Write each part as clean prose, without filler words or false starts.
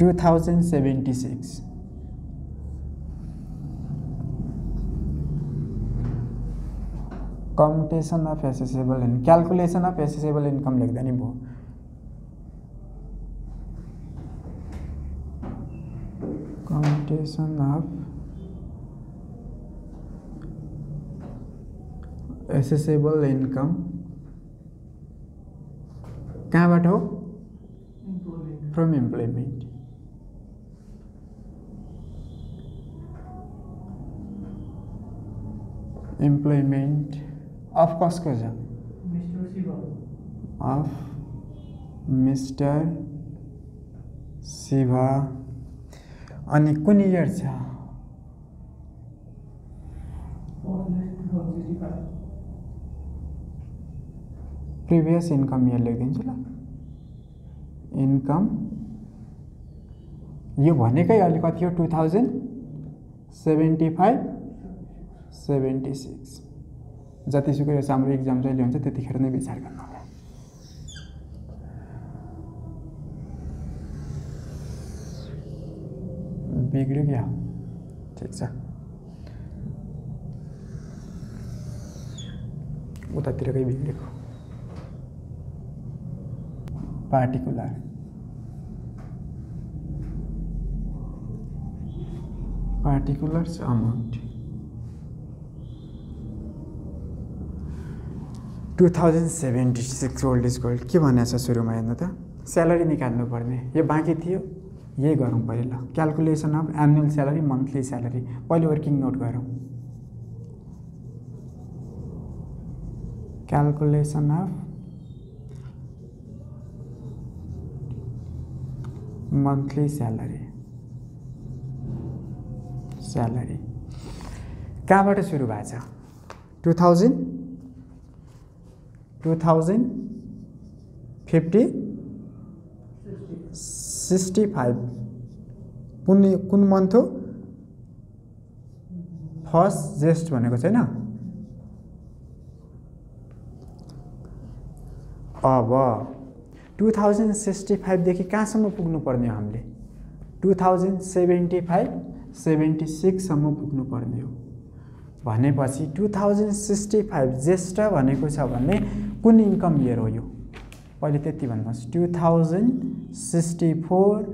2076 कम्प्युटेसन of accessible income calculation of accessible income लेख्दा नि भयो कम्प्युटेसन अफ एसेसेबल इनकम कहाँबाट हो फ्रम एम्प्लॉयमेंट एम्प्लॉयमेंट अफ कसको छ अफ मिस्टर शिवा अनि कुन इयर छ प्रिभियस इनकम इयर लेखिदिन्छु ल इनकम यो भनेकै अहिले कति हो 2075 76 जतिसुकै हाम्रो एक्जाम जहिले हुन्छ त्यतिखेर नै विचार गर्नु होला बिग्ड्यो क्या ठिक छ उतातिरकै बिग्डेको particulars amount 2076 old is gold के भनेको छ सुरुमा हेर्नु त स्यालेरी निकाल्नु पर्ने यो बाँकी थियो यही गरौँ पहिले ल calculation of annual salary monthly salary पहिले वर्किङ नोट गरौँ क्याल्कुलेसन अफ मन्थली स्यालेरी कहाँबाट सुरु भएको छ 65 कुन मन्थ हो फर्स्ट जेस्ट भनेको छैन अब 2065 देखि कहाँसम्म पुग्नु पर्ने हो हामीले 2075 76 सम्म पुग्नु पर्ने हो भनेपछि 2065 ज्येष्ठ भनेको छ भने कुन इन्कम इयर हो यो पहिले त्यति भन्नुहोस् 2064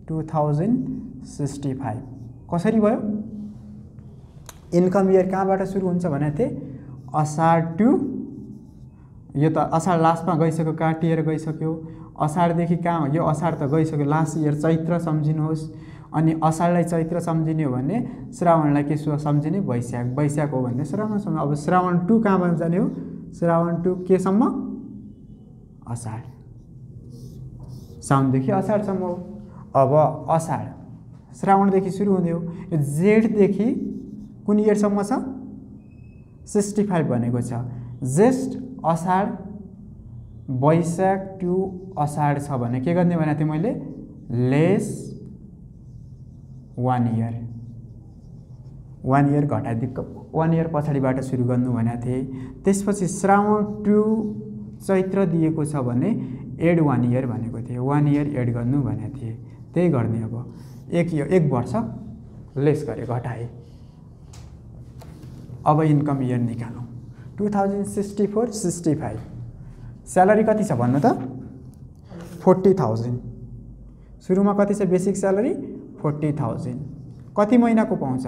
2065 कसरी भयो इन्कम इयर कहाँबाट सुरु हुन्छ भनेको थिए असार टु यो त असार लास्टमा गइसक्यो काटिएर गइसक्यो असारदेखि कहाँ यो असार त गइसक्यो लास्ट इयर चैत्र सम्झिनुहोस् अनि असारलाई चैत्र सम्झिने हो भने श्रावणलाई के सम्झिने वैशाख हो भने श्रावण सम्झ अब श्रावण 2 कहाँबाट जाने हो श्रावण 2 केसम्म असार साउनदेखि असारसम्म हो अब असार श्रावणदेखि सुरु हुने हो जेठदेखि कुन इयरसम्म छ 65 भनेको छ जेष्ठ असार वैशाख टु असार छ भने के गर्ने भनेको थिएँ मैले लेस 1 इयर घटाइदिएको 1 इयर पछाडिबाट सुरु गर्नु भनेको थिएँ त्यसपछि श्रावण टु चैत्र दिएको छ भने एड 1 इयर भनेको थिएँ 1 इयर एड गर्नु भनेको थिएँ त्यही गर्ने अब एक वर्ष लेस गरे घटाए अब इन्कम इयर निकालौँ 2064 65 स्यालेरी कति छ भन्नु त 40,000 सुरुमा कति छ बेसिक स्यालेरी 40,000 कति महिनाको पाउँछ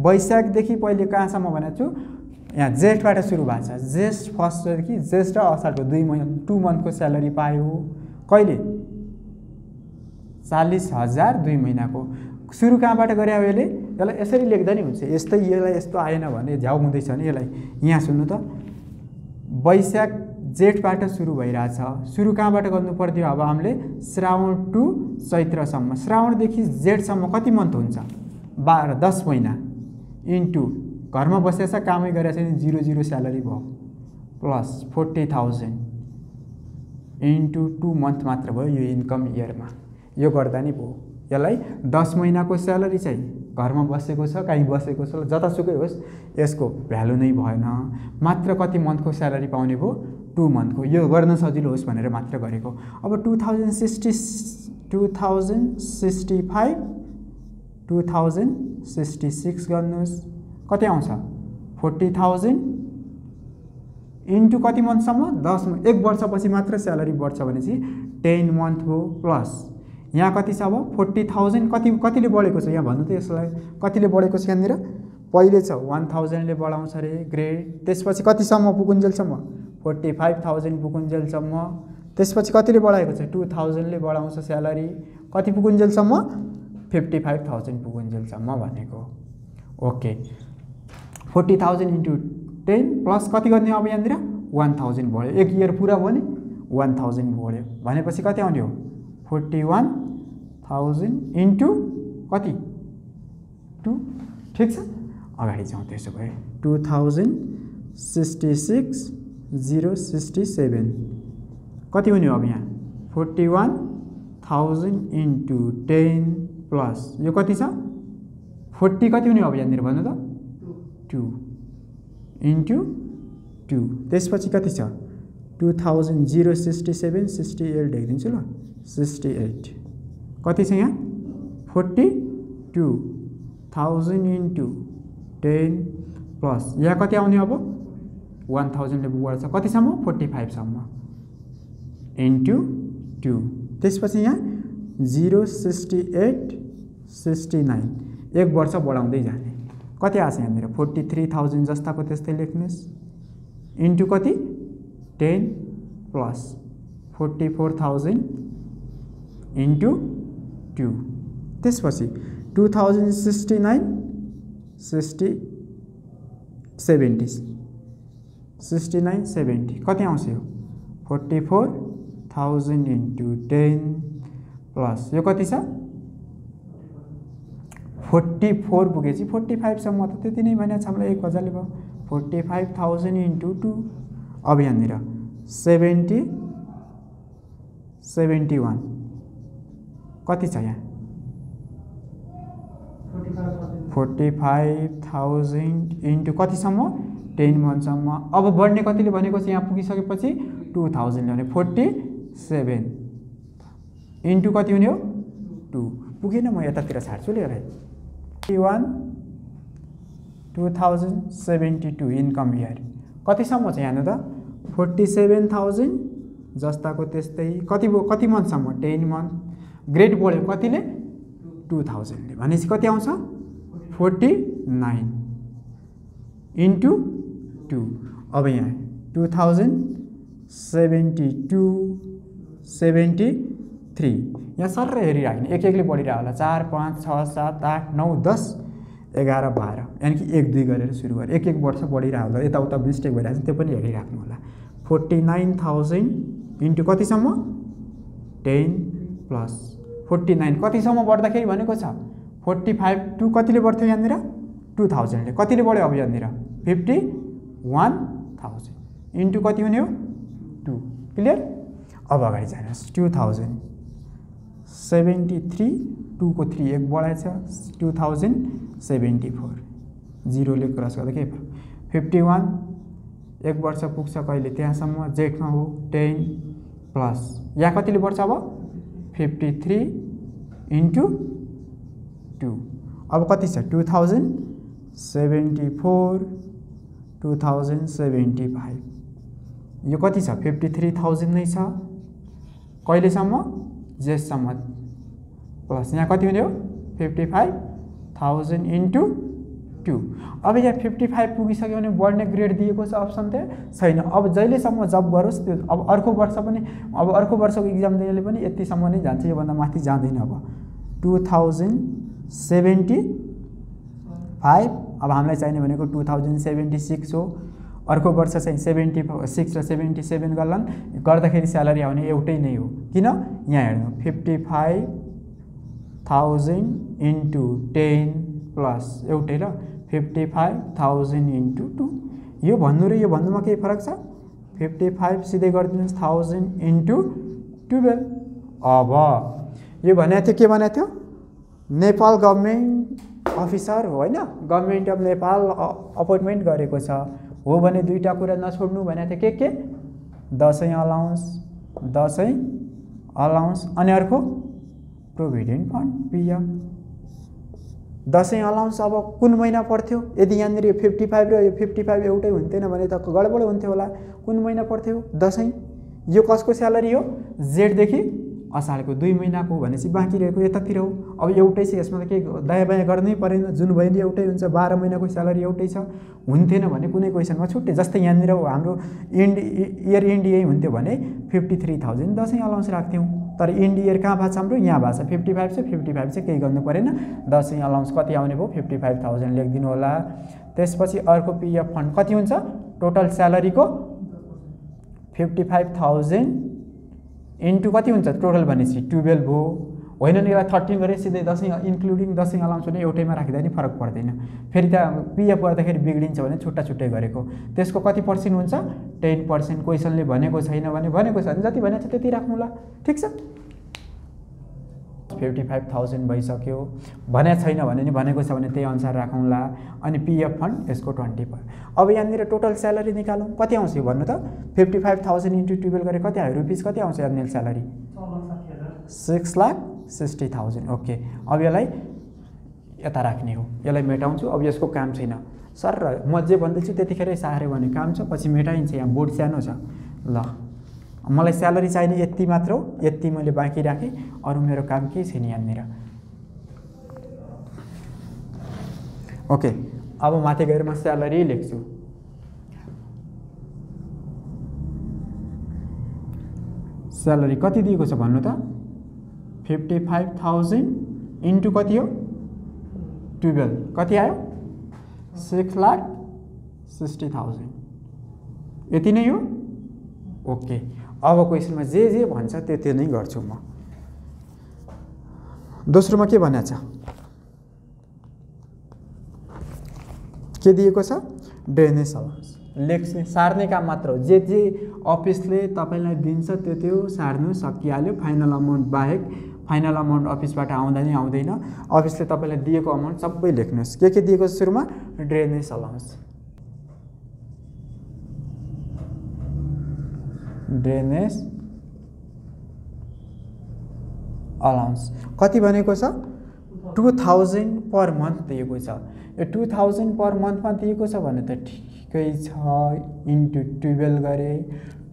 वैशाखदेखि पहिले कहाँसम्म भनेको छु यहाँ जेठबाट सुरु भएको छ जेष्ठ फर्स्टदेखि जेष्ठ र असारको 2 मन्थको स्यालेरी पायो कहिले 40,000 2 महिनाको सुरु कहाँबाट गरे अब यसलाई यसरी लेख्दा नि हुन्छ यस्तै यसलाई यस्तो आएन भने झ्याउ हुँदैछ भने यसलाई यहाँ सुन्नु त वैशाख जेठबाट सुरु भइरहेछ सुरु कहाँबाट गर्नु पर्थ्यो अब हामीले श्रावण टु चैत्रसम्म श्रावणदेखि जेठसम्म कति मन्थ हुन्छ 10 महिना इन्टु घरमा बसेछ कामै गरेछ नि 0 स्यालेरी भयो प्लस 40,000 इन्टु 2 मन्थ मात्र भयो यो इन्कम इयरमा यो गर्दा नि भयो यसलाई 10 महिनाको स्यालेरी चाहिँ घरमा बसेको छ कहीँ बसेको छ जतासुकै होस् यसको भ्यालु नै भएन मात्र कति मन्थको स्यालेरी पाउने भयो 2 मन्थको यो गर्न सजिलो होस् भनेर मात्र गरेको अब 2064 2065 2066 गर्नुहोस् कति आउँछ 40,000 इन्टु कति मन्थसम्म 10 एक वर्षपछि मात्र स्यालेरी बढ्छ भनेपछि 10 मन्थ हो प्लस यहाँ कति छ अब 40,000 कतिले बढेको छ यहाँ भन्नु त यसलाई कतिले बढेको छ यहाँनिर पहिले छ 1000 ले बढाउँछ रे ग्रेड त्यसपछि कतिसम्म पुगुन्जेलसम्म 45,000 पुगुन्जेलसम्म त्यसपछि कतिले बढाएको छ 2000 ले बढाउँछ स्यालेरी कति पुगुन्जेलसम्म 55,000 पुगुन्जेलसम्म भनेको ओके 40,000 इन्टु 10 प्लस कति गर्ने अब यहाँनिर 1000 बढ्यो एक इयर पुरा भयो नि 1000 बढ्यो भनेपछि कति आउने हो 41,000 इन्टु कति 2 ठिक छ अगाडि जाउँ त्यसो भए 2066,067 कति हुने हो अब यहाँ 41,000 इन्टु 10 प्लस यो कति छ 40 कति हुने हो अब यहाँनिर भन्नु त 2 इन्टु 2 त्यसपछि कति छ 20,067 68 लेखिदिन्छु ल 68 कति छ यहाँ 42,000 इन्टु 10 प्लस यहाँ कति आउने अब 1000 ले बढ्छ कतिसम्म 45 सम्म इन्टु 2 त्यसपछि यहाँ 068 69 एक वर्ष बढाउँदै जाने कति आछ यहाँनिर 43,000 जस्ताको त्यस्तै लेख्नुस् इन्टु कति 10 प्लस 44,000 इन्टु 2 त्यसपछि 2069 70 कति आउँछ यो 44,000 इन्टु 10 प्लस यो कति छ 44 पुगेपछि 45 सम्म त त्यति नै भने छ हामीलाई एक मजाले भयो 45,000 इन्टु 2 अब यहाँनिर 71 कति छ यहाँ 45,000 इन्टु कतिसम्म 10 मन्थसम्म अब बढ्ने कतिले भनेको छ यहाँ पुगिसकेपछि 2000 ल्याउने 47 इन्टु कति हुने हो 2 पुगेन म यतातिर छाड्छु ल यसलाई 2072 इन्कम इयर कतिसम्म छ यहाँ त 47,000 जस्ताको त्यस्तै कति मन्थसम्म 10 मन्थ ग्रेड बढ्यो कतिले 2000 ले भनेपछि कति आउँछ 49 इन्टु 2 अब यहाँ 2072 73 यहाँ सर हेरिराख्ने एक एकले बढिरहेको होला 4 5 6 7 8 9 10 11 12 यानि कि 1 2 गरेर सुरु गरेर एक वर्ष बढिरहेको होला यताउता मिस्टेक भइरहेको छ त्यो पनि हेरिराख्नु होला 49,000 इन्टु कतिसम्म 10 प्लस 49 कतिसम्म बढ्दाखेरि भनेको छ 45 टु कतिले बढ्थ्यो यहाँनिर 2000 ले कतिले बढ्यो अब यहाँनिर 51,000 इन्टु कति हुने हो 2 क्लियर अब अगाडि जानुहोस् 2073 2 को 3 एक बढाएछ 2074 0 ले क्रस गर्दा के भयो 51 एक वर्ष पुग्छ कहिले त्यहाँसम्म जेठमा हो 10 प्लस यहाँ कतिले बढ्छ अब 53 इन्टु 2 अब कति छ 2074 2075 यो कति छ 53,000 नै छ कहिलेसम्म जेठसम्म प्लस यहाँ कति हुने हो 55,000 इन्टु 2 अब यहाँ 55 पुगिसक्यो भने बढ्ने ग्रेड दिएको छ अप्सन त्यहाँ छैन अब जहिलेसम्म जब गरोस् त्यो अब अर्को वर्ष पनि अब अर्को वर्षको इक्जाम दिनेले पनि यतिसम्म नै जान्छ योभन्दा माथि जाँदैन अब 2075 अब हामीलाई चाहिने भनेको 2076 हो अर्को वर्ष चाहिँ 76 र 77 गर्दाखेरि स्यालेरी आउने एउटै नै हो किन यहाँ हेर्नु 55,000 इन्टु 10 प्लस एउटै र 55,000 इन्टु 2 यो भन्नु र यो भन्नुमा केही फरक छ 55 सिधै गरिदिनुहोस् 1000 इन्टु 12 अब यो भनेको थियो के भनेको थियो नेपाल गभर्नमेन्ट अफिसर हो हैन गभर्नमेन्ट अफ नेपाल अपोइन्टमेन्ट गरेको छ हो भने दुईटा कुरा नछोड्नु भनेको थियो के दशैं अलाउन्स अनि अर्को provident fund PF. Dashain allowance अब कुन महिना पर्थ्यो? यदि यहाँनिर यो 55 र यो 55 एउटै हुन्थेन भने त गडबड हुन्थ्यो होला। कुन महिना पर्थ्यो? दसैँ। यो कसको स्यालेरी हो? जेठदेखि असारको 2 महिनाको भनेपछि बाँकी रहेको यतातिर हो। अब एउटै छ, यसमा त केही दायाँ बायाँ गर्नै परेन, जुन भयो नि एउटै हुन्छ। 12 महिनाको स्यालेरी एउटै छ। हुन्थेन भने कुनै क्वेसनमा छुट्टै, जस्तै यहाँनिर हाम्रो इयर इन्ड यही हुन्थ्यो भने 53,000 दसैँ अलाउन्स राख्थ्यौँ। तर इन्ड इयर कहाँ भएको छ हाम्रो? यहाँ भएको छ। 55 छ, 55 चाहिँ केही गर्नु परेन। दसैँ अलाउन्स कति आउने भयो? 55,000 लेखिदिनु होला। त्यसपछि अर्को पिएफ फन्ड कति हुन्छ? टोटल स्यालेरीको 55,000 इन्टु कति हुन्छ टोटल भनेपछि 12 भयो। होइन नि, यसलाई 13 गरे सिधै दसैँ इन्क्लुडिङ दसैँ अलाउन्स पनि एउटैमा राख्दा नि फरक पर्दैन। फेरि त पिएफ गर्दाखेरि बिग्रिन्छ भने छुट्टा छुट्टै गरेको। त्यसको कति पर्सेन्ट हुन्छ? 10%। क्वेसनले भनेको छैन भने भनेको छ भने जति भनेको छ त्यति राख्नुला। ठिक छ, 55,000 भइसक्यो। भनेको छैन भने नि भनेको छ भने त्यही अनुसार राखौँला। अनि पिएफ फन्ड यसको 20%। अब यहाँनिर टोटल स्यालेरी निकालौँ। कति आउँछ यो भन्नु त? 55,000 इन्टु 12 गरे कति आयो? रुपिस कति आउँछ एनुअल स्यालेरी? 6,60,000। ओके, अब यसलाई यता राख्ने हो। यसलाई मेटाउँछु। अब यसको काम छैन सर, म जे भन्दैछु त्यतिखेरै सार्यो भने काम छ, पछि मेटाइन्छ। यहाँ बोर्ड सानो छ। ल, मलाई स्यालेरी चाहिने यति मात्र हो, यति मैले बाँकी राखेँ, अरू मेरो काम केही छैन यहाँनिर। ओके, अब माथि गएर म स्यालेरी लेख्छु। स्यालेरी कति दिएको छ भन्नु त? 55,000 इन्टु कति हो? 12 कति आयो? 6,60,000। यति नै हो। ओके, अब क्वेसनमा जे भन्छ त्यो नै गर्छु म। दोस्रोमा के भनेको छ? के दिएको छ? Drainage allowance. लेख्ने सार्ने काम मात्र हो। जे अफिसले तपाईँलाई दिन्छ त्यो सार्नु सकिहाल्यो। फाइनल अमाउन्ट बाहेक, फाइनल अमाउन्ट अफिसबाट आउँदा नि आउँदैन। अफिसले तपाईँलाई दिएको अमाउन्ट सबै लेख्नुहोस्। के दिएको छ सुरुमा? Drainage allowance. ड्रेनेज अलाउन्स कति भनेको छ? 2000 पर मन्थ दिएको छ। यो 2000 पर मन्थमा दिएको छ भने त ठिकै छ। इन्टु 12 गरे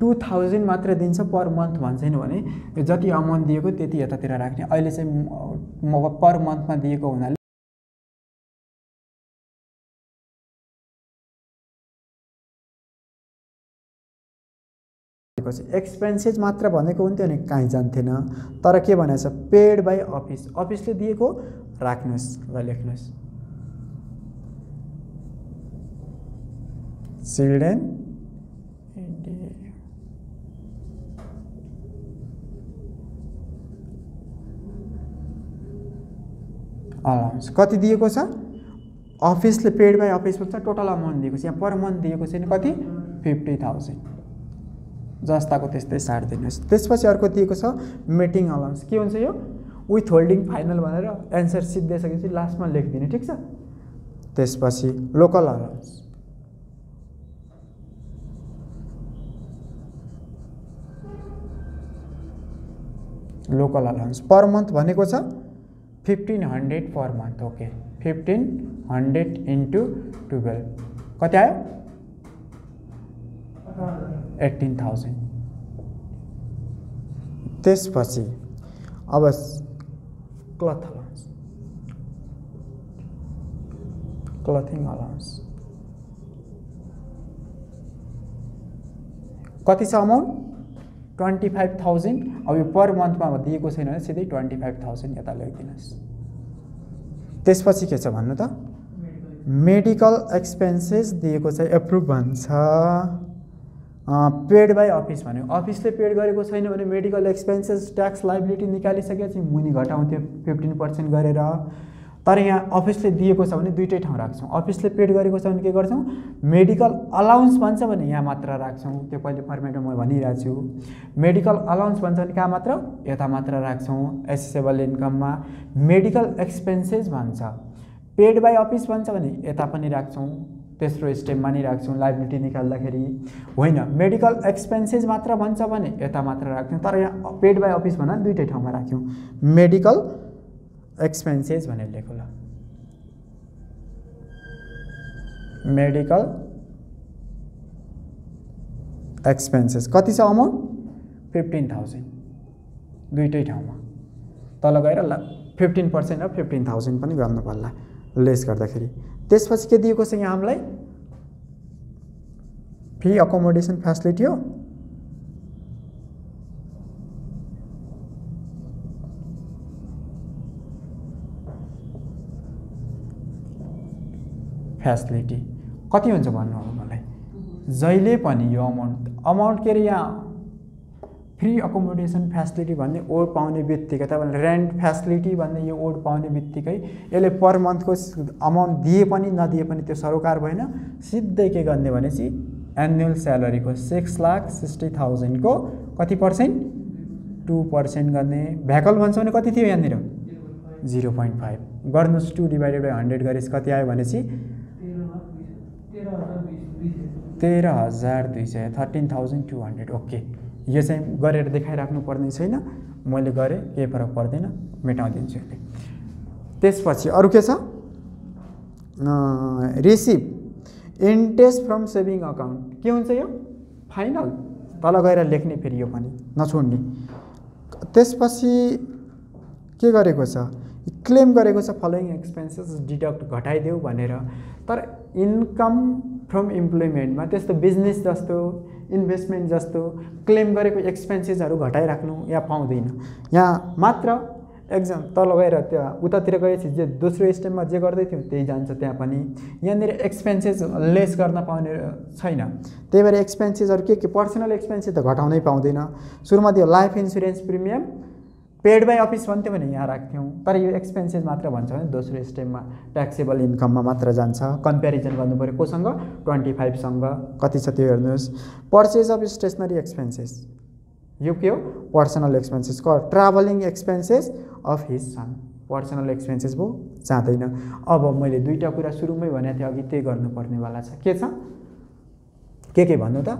2000 मात्र दिन्छ पर मन्थ भन्छन् भने यो जति अमाउन्ट दिएको त्यति यतातिर राख्ने। अहिले चाहिँ म पर मन्थमा दिएको हुनाले एक्सपेन्सेस मात्र भनेको हुन्थ्यो नि, कहीँ जान्थेन। तर के भनेको छ? Paid by office. अफिसले दिएको राख्नुहोस्। ल, लेख्नुहोस्। चिल्ड्रेन अलाउन्स कति दिएको छ? अफिसले पेड बाई अफिस भन्छ, टोटल अमाउन्ट दिएको छ। यहाँ पर मन्थ दिएको छैन। कति? 50,000। जस्ताको त्यस्तै सारिदिनुहोस्। त्यसपछि अर्को दिएको छ मिटिङ अलाउन्स। के हुन्छ यो? विथ होल्डिङ फाइनल भनेर एन्सर सिद्धिसकेपछि लास्टमा लेखिदिने। ठिक छ। त्यसपछि local allowance. Local allowance per month भनेको छ 1500 पर मन्थ। ओके, 1500 इन्टु 12 कति आयो? 18,000। त्यसपछि अब क्लथ अलाउन्स, क्लथिङ अलाउन्स कति छ अमाउन्ट? 25,000। अब यो पर मन्थमा दिएको छैन भने सिधै 25,000 यता लेखिदिनुहोस्। त्यसपछि के छ भन्नु त? मेडिकल एक्सपेन्सेस दिएको छ, एप्रुभ भन्छ। पेड बाई अफिस भन्यो। अफिसले पेड गरेको छैन भने मेडिकल एक्सपेन्सेस ट्याक्स लाइबिलिटी निकालिसकेपछि मुनि घटाउँथ्यो 15% गरेर। तर यहाँ अफिसले दिएको छ भने दुईटै ठाउँ राख्छौँ। अफिसले पेड गरेको छ भने के गर्छौँ? मेडिकल अलाउन्स भन्छ भने यहाँ मात्र राख्छौँ। त्यो पहिले फर्मेटमा म भनिरहेको छु। मेडिकल अलाउन्स भन्छ भने कहाँ मात्र? यता मात्र राख्छौँ एसेसेबल इन्कममा। मेडिकल एक्सपेन्सेस भन्छ, पेड बाई अफिस भन्छ भने यता पनि राख्छौँ। तेस्रो स्टेपमा नि राख्छौँ लायबिलिटी निकाल्दाखेरि होइन मेडिकल एक्सपेन्सेस मात्र भन्छ भने यता मात्र राख्छौँ तर यहाँ पेड बाई अफिस भन्दा दुईटै ठाउँमा राख्यौँ मेडिकल एक्सपेन्सेस भनेर लेखौँ ल मेडिकल एक्सपेन्सेस कति छ अमाउन्ट 15,000 दुईटै ठाउँमा तल गएर 15% र 15,000 पनि गर्नु पर्ला लेस गर्दाखेरि त्यसपछि के दिएको छ यहाँ हामीलाई फ्री अकोमोडेसन फ्यासिलिटी हो फ्यासिलिटी कति हुन्छ भन्नु अब मलाई जहिले पनि यो अमाउन्ट के अरे यहाँ फ्री अकोमोडेसन फ्यासिलिटी भन्ने ओड पाउने बित्तिकै तपाईँले रेन्ट फ्यासिलिटी भन्ने यो ओड पाउने बित्तिकै यसले पर मन्थको अमाउन्ट दिए पनि नदिए पनि त्यो सरोकार भएन सिधै के गर्ने भनेपछि एनुअल स्यालेरीको 6,60,000 को कति पर्सेन्ट 2% गर्ने भ्याकल भन्छ भने कति थियो यहाँनिर 0.5 गर्नुहोस् 2 डिभाइडेड बाई 100 गरेपछि कति आयो भनेपछि 13,200 13,200 ओके यो चाहिँ गरेर देखाइराख्नु पर्ने छैन मैले गरेँ केही फरक पर्दैन मेटाइदिन्छु यसले त्यसपछि अरु के छ receive interest from saving account के हुन्छ यो फाइनल तल गएर लेख्ने फेरि यो पनि नछोड्ने त्यसपछि के गरेको छ क्लेम गरेको छ फलोइङ एक्सपेन्सेस डिडक्ट घटाइदेऊ भनेर तर इन्कम फ्रम इम्प्लोइमेन्टमा त्यस्तो बिजनेस जस्तो इन्भेस्टमेन्ट जस्तो क्लेम गरेको एक्सपेन्सेसहरू घटाइराख्नु यहाँ पाउँदैन यहाँ मात्र एक्जाम तल गएर त्यहाँ उतातिर गएपछि जे दोस्रो स्टेपमा जे गर्दै थियौँ त्यही जान्छ त्यहाँ पनि यहाँनिर एक्सपेन्सेस लेस गर्न पाउने छैन त्यही भएर एक्सपेन्सेसहरू के पर्सनल एक्सपेन्सेस त घटाउनै पाउँदैन सुरुमा त्यो life insurance premium paid by office भन्थ्यो भने यहाँ राख्थ्यौँ तर यो एक्सपेन्सेस मात्र भन्छ भने दोस्रो स्टेपमा ट्याक्सेबल इन्कममा मात्र जान्छ कम्पेरिजन गर्नु पऱ्यो कोसँग 25 सँग कति छ त्यो हेर्नुहोस् पर्चेज अफ स्टेसनरी एक्सपेन्सेस यो के हो personal expenses travelling expenses of his son personal expenses भयो जाँदैन अब मैले दुईवटा कुरा सुरुमै भनेको थिएँ अघि त्यही गर्नुपर्नेवाला छ के छ के भन्नु त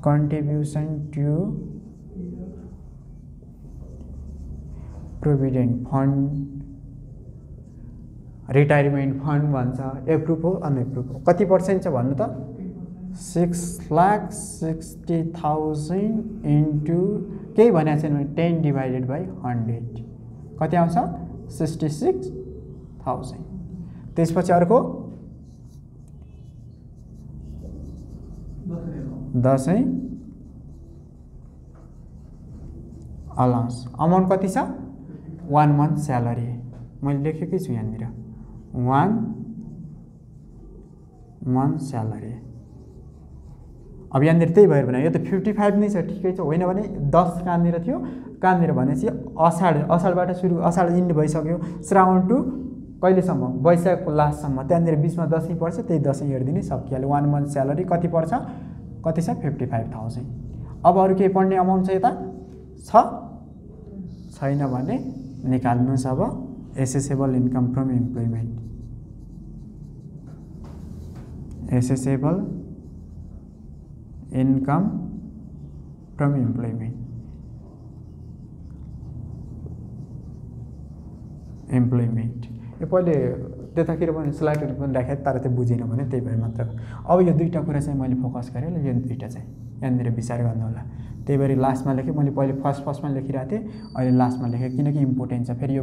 contribution to provident fund retirement fund भन्छ एप्रुभ हो अनएप्रुभ हो कति पर्सेन्ट छ भन्नु त 6,60,000 इन्टु केही भनेको छैन भने 10 डिभाइडेड बाई 100 कति आउँछ 66,000 त्यसपछि अर्को दसैँ अलाउन्स अमाउन्ट कति छ 1 मन्थ स्यालेरी मैले लेखेकै छु यहाँनिर 1 मन्थ स्यालेरी अब यहाँनिर त्यही भएर भने यो त 55 नै छ ठिकै छ होइन भने 10 कहाँनिर थियो कहाँनिर भनेपछि असाढबाट सुरु असाढ इन्ड भइसक्यो श्रावण टु कहिलेसम्म वैशाखको लास्टसम्म त्यहाँनिर बिचमा दसैँ पर्छ त्यही दसैँ हेरिदिने सकिहाल्यो 1 मन्थ स्यालेरी कति पर्छ कति छ 55,000 अब अरू केही पढ्ने अमाउन्ट छ यता छैन भने निकाल्नुहोस् अब accessible income from employment accessible income from employment यो पहिले त्यतातिर पनि स्लाइडहरू पनि राखेँ तर त्यो बुझेन भने त्यही भएर मात्र अब यो दुईवटा कुरा चाहिँ मैले फोकस गरेँ यो दुईवटा चाहिँ यहाँनिर विचार गर्नु होला त्यही भएर लास्टमा लेखेँ मैले पहिले फर्स्टमा लेखिरहेको थिएँ अहिले लास्टमा लेखेँ किनकि इम्पोर्टेन्ट छ फेरि यो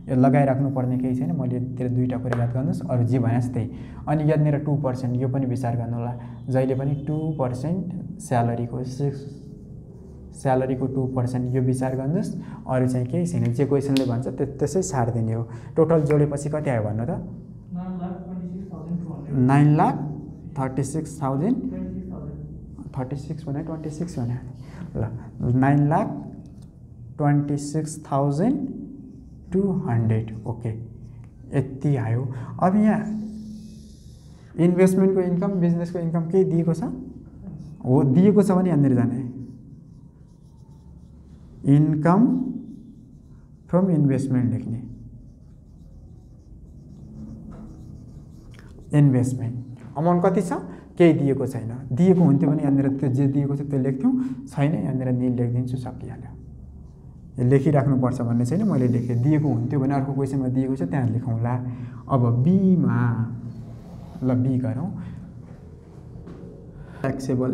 यो लगाइराख्नु पर्ने केही छैन मैले त्यो दुईवटा कुरा याद गर्नुहोस् अरू जे भनेस् त्यही अनि यहाँनिर 2% यो पनि विचार गर्नु होला जहिले पनि 2% स्यालेरीको 2% यो विचार गर्नुहोस् अरू चाहिँ केही छैन जे क्वेसनले भन्छ त्यसै सार्दिने हो टोटल जोडेपछि कति आयो भन्नु त 9,36,000 36 भने 26 भने ल 9,26,200 ओके यति आयो अब यहाँ इन्भेस्टमेन्टको इन्कम बिजनेसको इन्कम केही दिएको छ हो दिएको छ भने यहाँनिर जाने इन्कम फ्रम इन्भेस्टमेन्ट लेख्ने इन्भेस्टमेन्ट अमाउन्ट कति छ केही दिएको छैन दिएको हुन्थ्यो भने यहाँनिर त्यो जे दिएको छ त्यो लेख्थ्यौँ छैन यहाँनिर निल लेखिदिन्छु सकिहाल्यो यो लेखिराख्नुपर्छ भन्ने छैन मैले लेखेँ दिएको हुन्थ्यो भने अर्को क्वेसनमा दिएको छ त्यहाँ लेखौँला अब बीमा ल बी गरौँ ट्याक्सेबल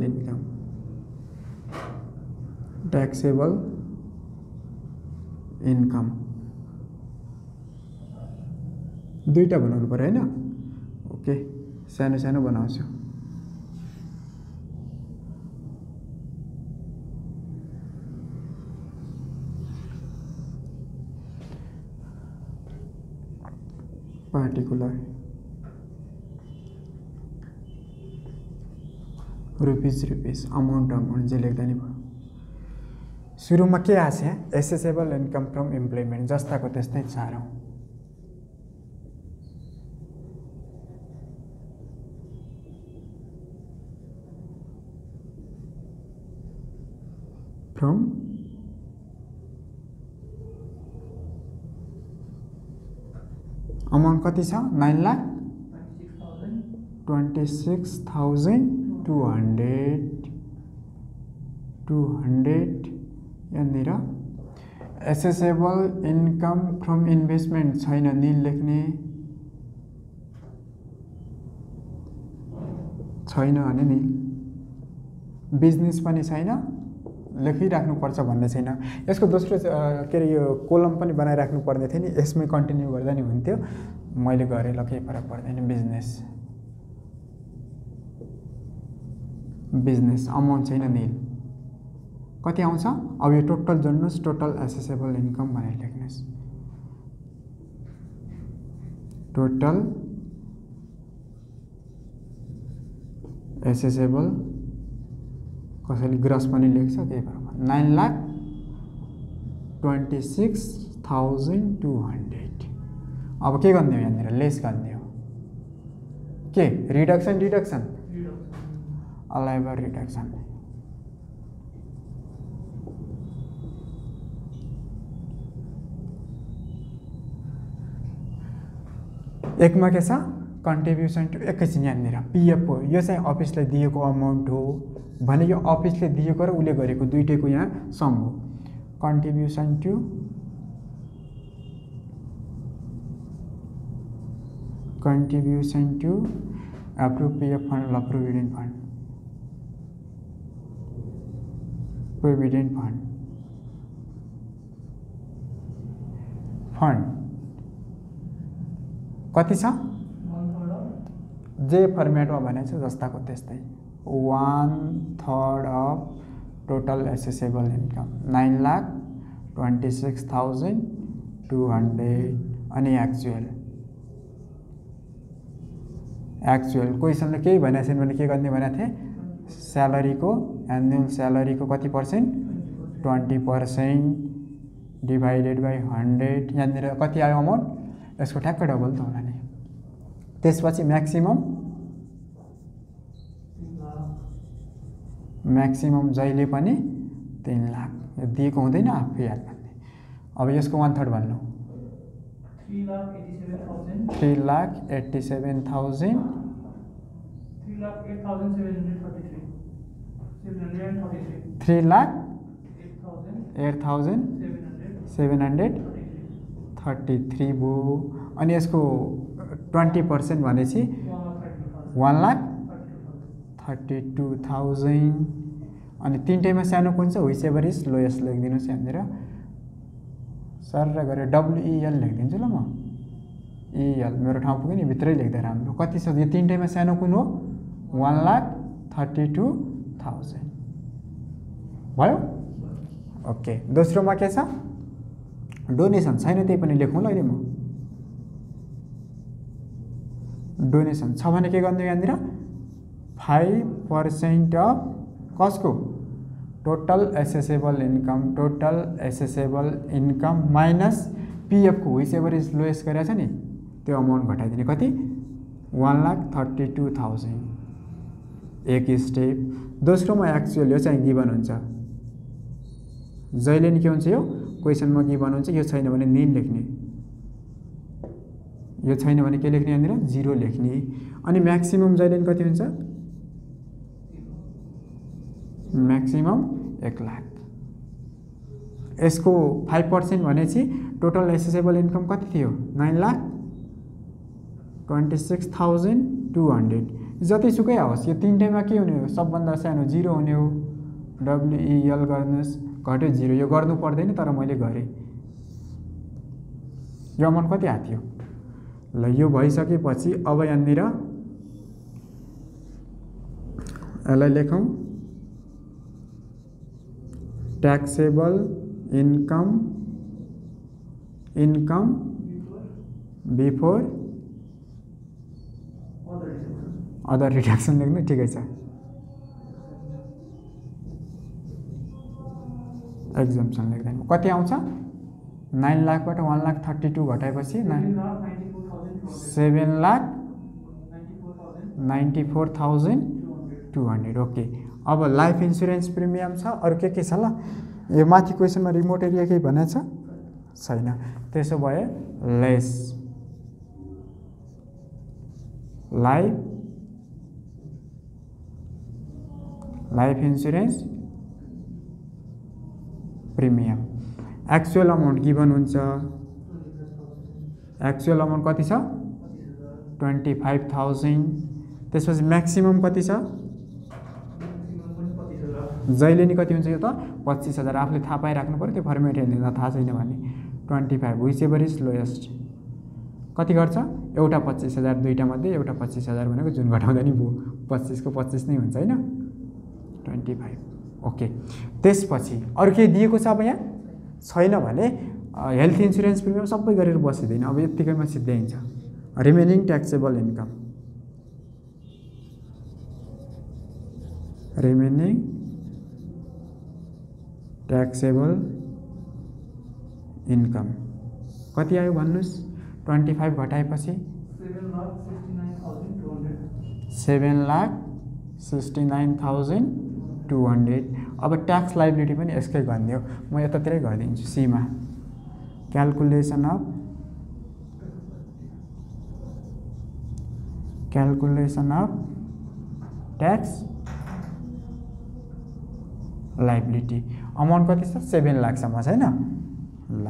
इन्कम दुईटा बनाउनु पर्यो हैन ओके सानो सानो बनाउँछु पार्टिकुलर रुपीज अमाउन्ट जे लेख्दा नि भयो सुरुमा के आछ एसेसेबल इन्कम फ्रम इम्प्लोइमेन्ट जस्ताको त्यस्तै चारौँ फ्रम अमाउन्ट कति छ 9,26,200 यहाँनिर एसेसेबल इन्कम फ्रम इन्भेस्टमेन्ट छैन निल लेख्ने छैन भने नि बिजनेस पनि छैन लेखिराख्नुपर्छ भन्ने छैन यसको दोस्रो के अरे यो कोलम पनि बनाइराख्नु पर्ने थियो नि यसमै कन्टिन्यू गर्दा नि हुन्थ्यो मैले गरेँ ल केही फरक पर्दैन बिजनेस अमाउन्ट छैन निल कति आउँछ अब यो टोटल जोड्नुहोस् टोटल एसेसेबल इन्कम भनेर लेख्नुहोस् टोटल एसेसेबल कसैले ग्रस पनि लेख्छ केही फरक 9,26,200 अब के गर्ने हो यहाँनिर लेस गर्ने हो के रिडक्सन अलाइबर रिडक्सन एकमा के छ कन्ट्रिब्युसन टु एकैछिन यहाँनिर पिएफ हो यो चाहिँ अफिसले दिएको अमाउन्ट हो भने यो अफिसले दिएको र उसले गरेको दुईटैको यहाँ सम हो contribution to approve PF fund ल प्रोभिडेन्ट फन्ड कति छ जे फर्मेटमा भनेको छ जस्ताको त्यस्तै 1/3 अफ टोटल एसेसेबल इन्कम 9,26,200 अनि एक्चुअल क्वेसनले केही भनेको छैन भने के गर्ने भनेको थिएँ स्यालेरीको एनुअल स्यालेरीको कति पर्सेन्ट 20% डिभाइडेड बाई 100 यहाँनिर कति आयो अमाउन्ट यसको ठ्याक्कै डबल त होला नि त्यसपछि म्याक्सिमम जहिले पनि 3 लाख यो दिएको हुँदैन आफै याद भन्ने अब यसको 1/3 भन्नु 3,87,000 3,08,733 भयो अनि यसको 20% भनेपछि 1,32,000 अनि तीनटैमा सानो कुन छ व्हिच एभर इज लोएस्ट लेखिदिनुहोस् यहाँनिर सर गरेर WEL लेखिदिन्छु ल म EL मेरो ठाउँ पुग्यो नि भित्रै लेख्दा राम्रो कति छ यो तीनटैमा सानो कुन हो 1,32,000 भयो ओके दोस्रोमा के छ डोनेसन छैन त्यही पनि लेखौँ ल अहिले म डोनेसन छ भने के गर्ने यहाँनिर 5% अफ कसको total accessible income minus PF को व्हिच एभर इज लोएस्ट गरेछ नि त्यो अमाउन्ट घटाइदिने कति 1,32,000 एक स्टेप दोस्रोमा एक्चुअल यो चाहिँ गिभन हुन्छ जहिले नि के हुन्छ यो क्वेसनमा गिभन हुन्छ यो छैन भने निल लेख्ने यो छैन भने के लेख्ने यहाँनिर 0 लेख्ने। अनि म्याक्सिमम जहिले पनि कति हुन्छ म्याक्सिमम 1 लाख। यसको 5% भनेपछि टोटल एसेसेबल इन्कम कति थियो 9,26,200। जतिसुकै आओस् यो तीनटैमा के हुने हो सबभन्दा सानो 0 हुने हो। WEL गर्नुस् घट्यो 0 यो गर्नु पर्दैन तर मैले गरेँ। यो अमाउन्ट कति आएको थियो ल यो भइसकेपछि अब यहाँनिर यसलाई लेखौँ taxable income before other reduction लेख्नु ठिकै छ। एक्जम्पसन लेख्दैन कति आउँछ 9 लाखबाट 1,32,000 घटाएपछि 7,94,200। ओके अब लाइफ इन्सुरेन्स प्रिमियम छ अरू के छ ल यो माथि क्वेसनमा रिमोट एरिया केही भनेको छ छैन। त्यसो भए lace life insurance premium actual amount given हुन्छ। एक्चुअल अमाउन्ट कति छ 25,000। त्यसपछि म्याक्सिमम कति छ जहिले नि कति हुन्छ यो त 25,000 आफूले थाहा पाइराख्नु पर्यो। त्यो फर्मेट हेर्दैन थाहा छैन भने 25 विच एभर इज लोएस्ट कति गर्छ एउटा 25,000 दुईटा मध्ये एउटा 25,000 भनेको जुन घटाउँदा नि 25 को 25 नै हुन्छ हैन 25। ओके त्यसपछि अरू केही दिएको छ अब यहाँ छैन भने हेल्थ इन्सुरेन्स प्रिमियम सबै गरेर बसिदैन अब यतिकैमा सिद्ध्याइन्छ। Remaining taxable income remaining taxable income कति आयो भन्नुस् 25 घटाएपछि 7,69,200। अब ट्याक्स लाइबिलिटी पनि यसकै गर्ने हो म यतातिरै गरिदिन्छु सीमा calculation of tax liability amount कति छ 7 लाखसम्म छैन ल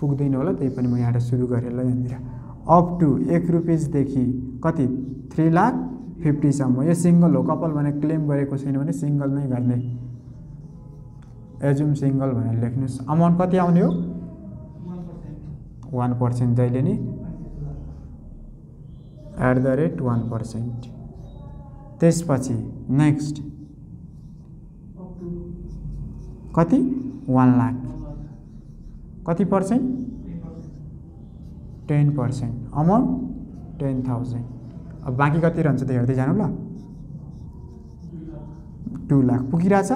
पुग्दैन होला त्यही पनि म यहाँबाट सुरु गरेँ ल यहाँनिर अप टु 1 रुपियाँदेखि कति 3,50,000सम्म। यो सिंगल हो कपल भने क्लेम गरेको छैन भने सिंगल नै गर्ने एजुम सिंगल भनेर लेख्नुस्। अमाउन्ट कति आउने हो 1% जहिले नि @1%। त्यसपछि नेक्स्ट कति 1 लाख कति पर्सेन्ट 10% अमाउन्ट 10,000। अब बाँकी कति रहन्छ त हेर्दै जानु ल 2 लाख पुगिरहेछ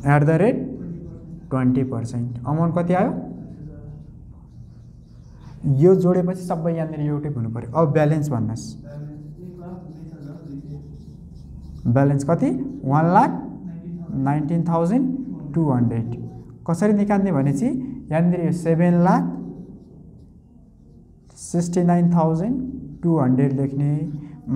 @20% अमाउन्ट कति आयो यो जोडेपछि सबै यहाँनिर एउटै हुनु पर्यो। अब ब्यालेन्स भन्नुस् ब्यालेन्स कति 1,19,200 कसरी निकाल्ने भनेपछि यहाँनिर 7,69,200 लेख्ने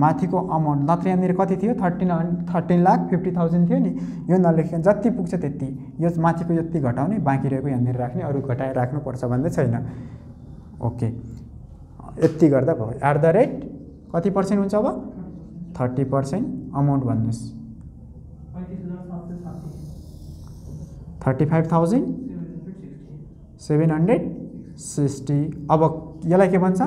माथिको अमाउन्ट नत्र यहाँनिर कति थियो 13,50,000 थियो नि यो नलेख्ने जति पुग्छ त्यति यो माथिको यति घटाउने बाँकी रहेको यहाँनिर राख्ने अरू घटाएर राख्नुपर्छ भन्दै छैन। ओके यति गर्दा भयो कति पर्सेन्ट हुन्छ अब 30% अमाउन्ट भन्नुस् 35,760। अब यसलाई के भन्छ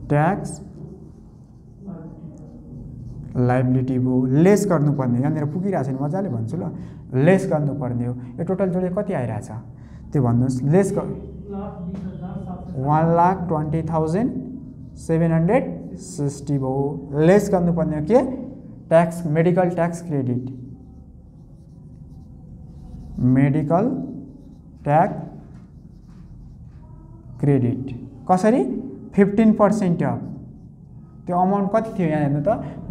ट्याक्स लाइबिलिटी भयो लेस गर्नुपर्ने यहाँनिर पुगिरहेको छैन मजाले भन्छु ल लेस गर्नुपर्ने हो। यो टोटल जोडे कति आइरहेछ त्यो भन्नुहोस् लेस 1,20,760 भयो लेस गर्नुपर्ने हो के tax medical tax credit medical tax credit कसरी 15% अफ त्यो अमाउन्ट कति थियो यहाँ हेर्नु त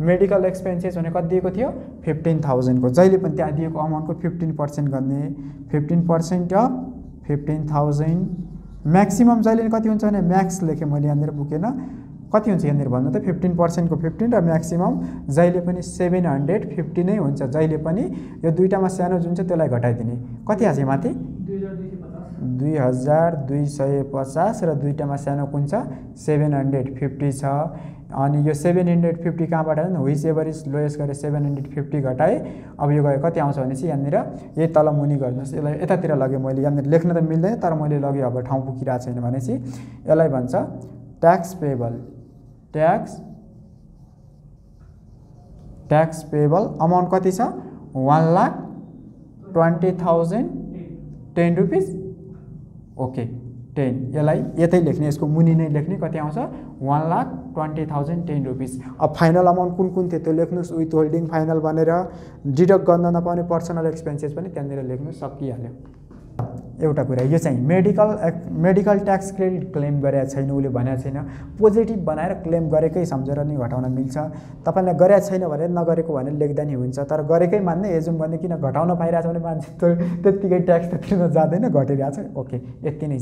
मेडिकल एक्सपेन्सेस भने कति दिएको थियो 15,000 को जहिले पनि त्यहाँ दिएको अमाउन्टको 15% गर्ने 15% अफ 15,000 म्याक्सिमम जहिले कति हुन्छ भने म्याक्स लेखेँ मैले यहाँनिर बुकेन कति हुन्छ यहाँनिर भन्नु त 15% को 15 र म्याक्सिमम जहिले पनि 750 नै हुन्छ जहिले पनि यो दुईटामा सानो जुन छ त्यसलाई घटाइदिने कति आछ माथि 2250 र दुईटामा सानो कुन छ 750 छ अनि यो 750 कहाँबाट आयो व्हिच एभर इज लोएस्ट गरे 750 घटाए अब यो गयो कति आउँछ भनेपछि यहाँनिर यही तल मुनि गर्नुहोस् यसलाई यतातिर लगे मैले यहाँनिर लेख्न त मिल्दैन तर मैले लगे अब ठाउँ पुगिरहेको छैन भनेपछि यसलाई भन्छ tax payable tax payable amount कति छ 1,20,000 10 रुपीस ओके 10 यसलाई यतै लेख्ने यसको मुनि नै लेख्ने कति आउँछ 1,20,000 10 रुपीस अब फाइनल अमाउन्ट कुन कुन थियो त्यो लेख्नुस् विथ होल्डिङ फाइनल भनेर डिडक्ट गर्न नपाउने पर्सनल एक्सपेन्सेस पनि त्यहाँनिर लेख्नु सकिहाल्यो एउटा कुरा यो चाहिँ मेडिकल ट्याक्स क्रेडिट क्लेम गरेको छैन उसले भनेको छैन पोजिटिभ बनाएर क्लेम गरेकै सम्झेर नि घटाउन मिल्छ तपाईले गरेको छैन भने नगरेको भनेर लेख्दा नि हुन्छ तर गरेकै मान्ने एजुम भन्ने किन घटाउन पाइरहेछ भने मान्छे त्यतिकै ट्याक्स त तिर्न जाँदैन घटिरहेछ ओके यति नै छ